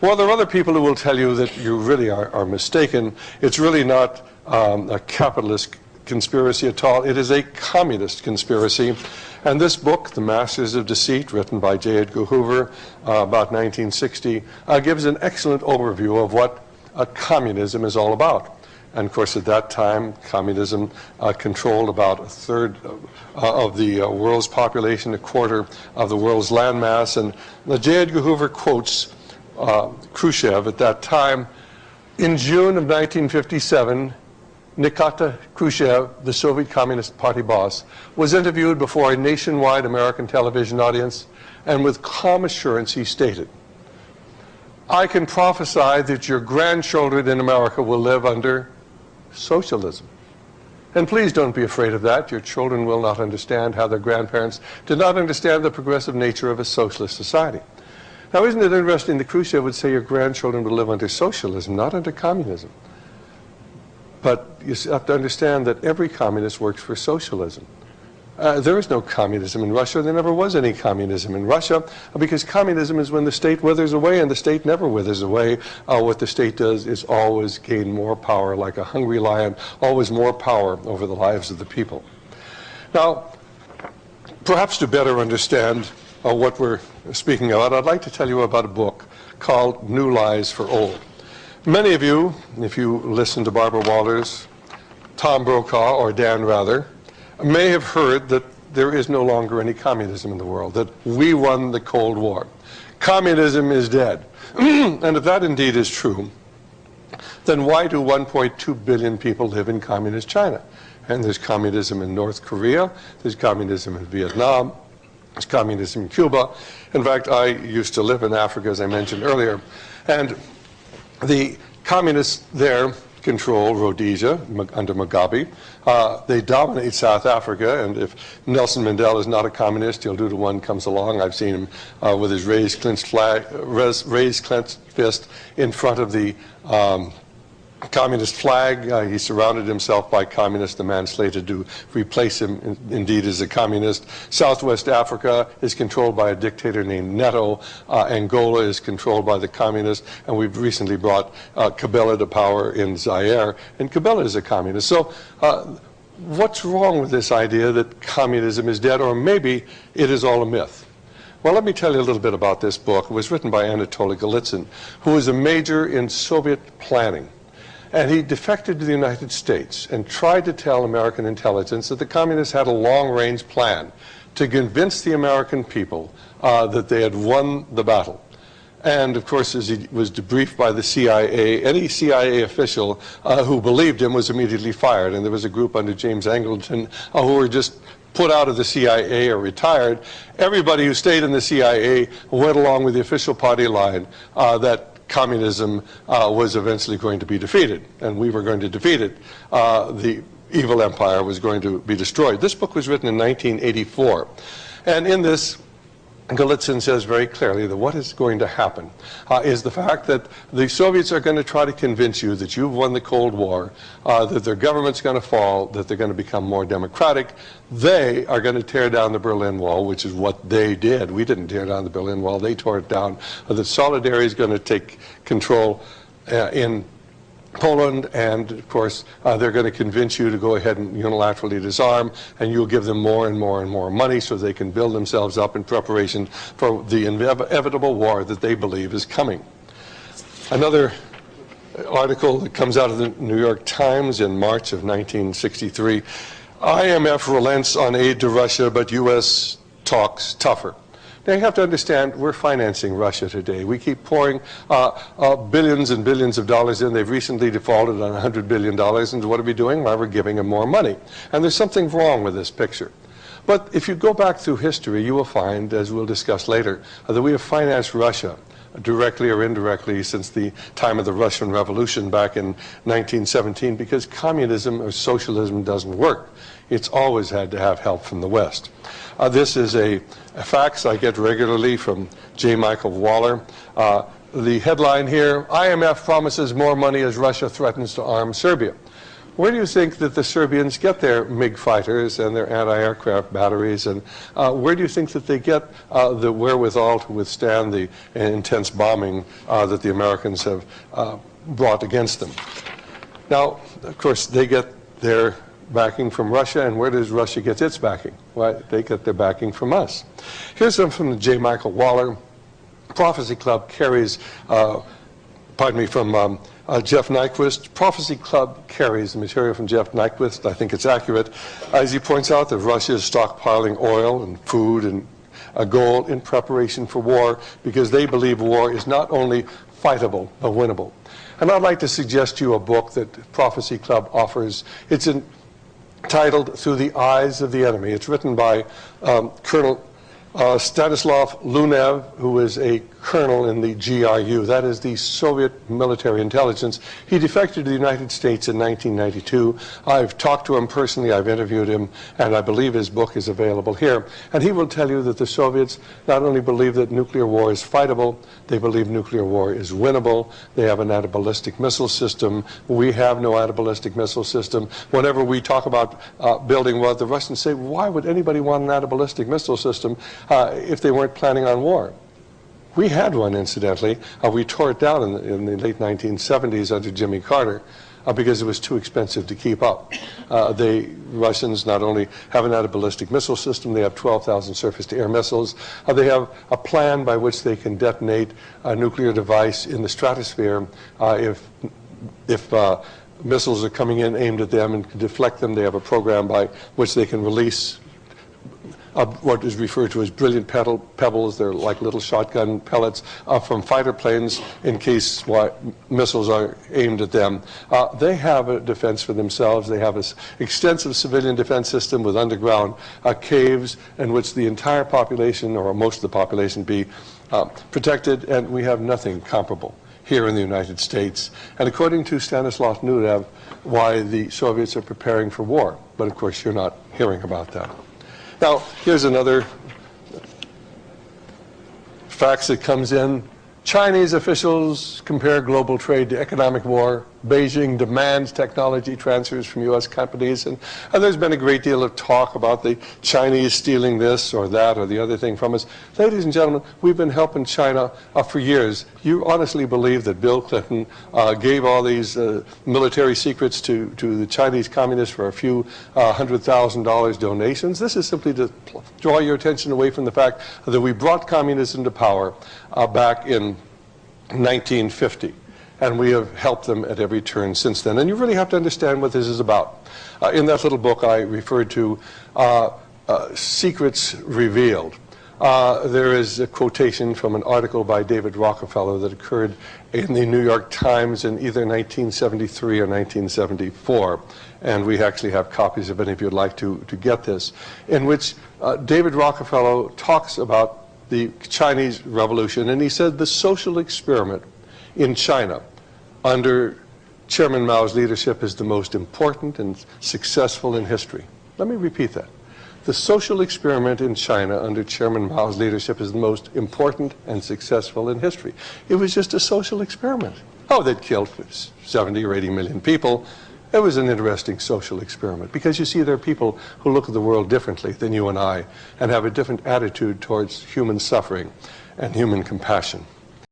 Well, there are other people who will tell you that you really are mistaken. It's really not a capitalist conspiracy at all. It is a communist conspiracy. And this book, The Masters of Deceit, written by J. Edgar Hoover about 1960, gives an excellent overview of what communism is all about. And of course, at that time, communism controlled about a third of the world's population, a quarter of the world's landmass. And J. Edgar Hoover quotes Khrushchev at that time. In June of 1957, Nikita Khrushchev, the Soviet Communist Party boss, was interviewed before a nationwide American television audience, and with calm assurance he stated, "I can prophesy that your grandchildren in America will live under socialism. And please don't be afraid of that. Your children will not understand how their grandparents did not understand the progressive nature of a socialist society." Now, isn't it interesting that Khrushchev would say your grandchildren will live under socialism, not under communism? But you have to understand that every communist works for socialism. There is no communism in Russia. There never was any communism in Russia, because communism is when the state withers away, and the state never withers away. What the state does is always gain more power, like a hungry lion, always more power over the lives of the people. Now, perhaps to better understand what we're speaking about, I'd like to tell you about a book called New Lies for Old. Many of you, if you listen to Barbara Walters, Tom Brokaw, or Dan Rather, may have heard that there is no longer any communism in the world, that we won the Cold War. Communism is dead. And if that indeed is true, then why do 1.2 billion people live in communist China? And there's communism in North Korea, there's communism in Vietnam, there's communism in Cuba. In fact, I used to live in Africa, as I mentioned earlier, and the communists there control Rhodesia under Mugabe. They dominate South Africa, and if Nelson Mandela is not a communist, he'll do to one comes along. I've seen him with his raised clenched fist in front of the communist flag. He surrounded himself by communists. The man slated to replace him indeed is a communist. Southwest Africa is controlled by a dictator named Neto. Angola is controlled by the communists, and we've recently brought Kabila to power in Zaire, and Kabila is a communist. So what's wrong with this idea that communism is dead, or maybe it is all a myth? Well, let me tell you a little bit about this book. It was written by Anatoly Golitsyn, who was a major in Soviet planning. And he defected to the United States and tried to tell American intelligence that the communists had a long-range plan to convince the American people that they had won the battle. And of course, as he was debriefed by the CIA, any CIA official who believed him was immediately fired. And there was a group under James Angleton who were just put out of the CIA or retired. Everybody who stayed in the CIA went along with the official party line that communism was eventually going to be defeated, and we were going to defeat it. The evil empire was going to be destroyed. This book was written in 1984, and in this, Golitsyn says very clearly that what is going to happen is the fact that the Soviets are going to try to convince you that you've won the Cold War, that their government's going to fall, that they're going to become more democratic. They are going to tear down the Berlin Wall, which is what they did. We didn't tear down the Berlin Wall. They tore it down. The Solidarity is going to take control in Poland, and of course they're going to convince you to go ahead and unilaterally disarm, and you'll give them more and more and more money so they can build themselves up in preparation for the inevitable war that they believe is coming. Another article that comes out of the New York Times in March of 1963, IMF relents on aid to Russia, but U.S. talks tougher. Now, you have to understand, we're financing Russia today. We keep pouring billions and billions of dollars in. They've recently defaulted on $100 billion. And what are we doing? Well, we're giving them more money. And there's something wrong with this picture. But if you go back through history, you will find, as we'll discuss later, that we have financed Russia directly or indirectly since the time of the Russian Revolution back in 1917, because communism or socialism doesn't work. It's always had to have help from the West. This is a fax I get regularly from J. Michael Waller. The headline here, IMF promises more money as Russia threatens to arm Serbia. Where do you think that the Serbians get their MiG fighters and their anti-aircraft batteries? And where do you think that they get the wherewithal to withstand the intense bombing that the Americans have brought against them? Now, of course, they get their backing from Russia, and where does Russia get its backing? Well, they get their backing from us. Here's some from J. Michael Waller. Prophecy Club carries, from Jeff Nyquist. Prophecy Club carries the material from Jeff Nyquist. I think it's accurate. As he points out that Russia is stockpiling oil and food and gold in preparation for war because they believe war is not only fightable but winnable. And I'd like to suggest to you a book that Prophecy Club offers. It's entitled Through the Eyes of the Enemy. It's written by Colonel Stanislav Lunev, who is a colonel in the GRU, that is the Soviet military intelligence. He defected to the United States in 1992. I've talked to him personally, I've interviewed him, and I believe his book is available here. And he will tell you that the Soviets not only believe that nuclear war is fightable, they believe nuclear war is winnable. They have an anti-ballistic missile system. We have no anti-ballistic missile system. Whenever we talk about building one, the Russians say, why would anybody want an anti-ballistic missile system if they weren't planning on war? We had one, incidentally. We tore it down in the late 1970s under Jimmy Carter because it was too expensive to keep up. The Russians not only have an anti-ballistic missile system, they have 12,000 surface-to-air missiles. They have a plan by which they can detonate a nuclear device in the stratosphere if missiles are coming in aimed at them and can deflect them. They have a program by which they can release what is referred to as brilliant pebbles. They're like little shotgun pellets from fighter planes in case missiles are aimed at them. They have a defense for themselves. They have an extensive civilian defense system with underground caves in which the entire population, or most of the population, be protected, and we have nothing comparable here in the United States. And according to Stanislav Lunev, why the Soviets are preparing for war. But of course, you're not hearing about that. Now, here's another fact that comes in. Chinese officials compare global trade to economic war. Beijing demands technology transfers from U.S. companies. And there's been a great deal of talk about the Chinese stealing this or that or the other thing from us. Ladies and gentlemen, we've been helping China for years. You honestly believe that Bill Clinton gave all these military secrets to the Chinese communists for a few $100,000 donations? This is simply to draw your attention away from the fact that we brought communism to power back in 1950. And we have helped them at every turn since then. And you really have to understand what this is about. In that little book I referred to, Secrets Revealed. There is a quotation from an article by David Rockefeller that occurred in the New York Times in either 1973 or 1974. And we actually have copies of it if you'd like to get this, in which David Rockefeller talks about the Chinese Revolution. And he said the social experiment in China under Chairman Mao's leadership is the most important and successful in history. Let me repeat that. The social experiment in China under Chairman Mao's leadership is the most important and successful in history. It was just a social experiment. Oh, they'd killed 70 or 80 million people. It was an interesting social experiment because, you see, there are people who look at the world differently than you and I and have a different attitude towards human suffering and human compassion.